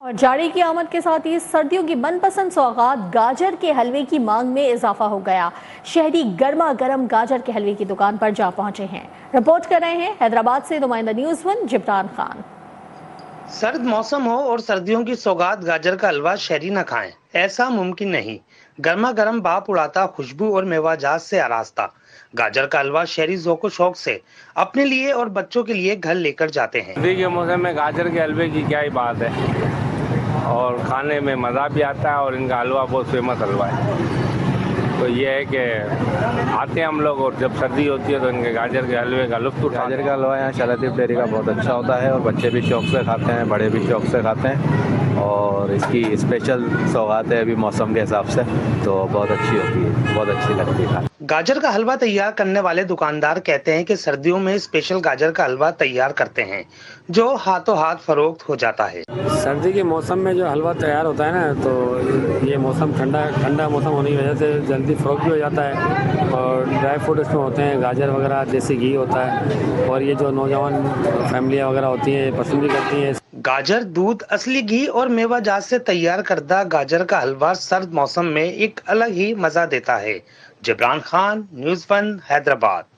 اور جاڑی کی آمد کے ساتھ ہی سردیوں کی من پسند سوغات گاجر کے حلوے کی مانگ میں اضافہ ہو گیا۔ شہری گرما گرم گاجر کے حلوے کی دکان پر جا پہنچے ہیں۔ رپورٹ کر رہے ہیں حیدرآباد سے نمائندہ نیوز ون جبران خان۔ سرد موسم ہو اور سردیوں کی سوغات گاجر کا حلوہ شہری نہ کھائیں، ایسا ممکن نہیں۔ گرما گرم باپ اڑاتا خوشبو اور میوہ جات سے آراستہ گاجر کا حلوہ شہری ذوق و شوق سے اپنے لیے اور بچوں کے لیے گھر لے کر جاتے ہیں۔ سردی کے موسم میں گاجر کے حلوے کی کیا ہی بات ہے، اور کھانے میں مزہ بھی آتا ہے، اور ان کا حلوہ بہت فیمس حلوہ ہے۔ تو یہ ہے کہ آتے ہیں ہم لوگ، اور جب سردی ہوتی ہے تو ان کے گاجر کے حلوے کا لطف اٹھاتے ہیں۔ گاجر کا حلوہ یہاں شاہلطیف ڈیری کا بہت اچھا ہوتا ہے، اور بچے بھی شوق سے کھاتے ہیں، بڑے بھی شوق سے کھاتے ہیں، اور اس کی اسپیشل سوغات ہے ابھی موسم کے حساب سے، تو بہت اچھی ہوتی ہے، بہت اچھی لگتی ہے۔ گاجر کا حلوہ تیار کرنے والے دکاندار کہتے ہیں کہ سردیوں میں اسپیشل گاجر کا حلوہ تیار کرتے ہیں جو ہاتھوں ہاتھ فروخت ہو جاتا ہے۔ سردی کے موسم میں جو حلوہ تیار ہوتا ہے نا، تو یہ موسم ٹھنڈا موسم ہونے کی وجہ سے جلدی فروخت بھی ہو جاتا ہے، اور ڈرائی فروٹ اس میں ہوتے ہیں، گاجر وغیرہ، دیسی گھی ہوتا ہے، اور یہ جو نوجوان فیملیاں وغیرہ ہوتی ہیں پسند بھی کرتی ہیں۔ گاجر، دودھ، اصلی گھی اور میوہ جات سے تیار کردہ گاجر کا حلوہ سرد موسم میں ایک الگ ہی مزہ دیتا ہے۔ Jibran Khan, news one, Hyderabad.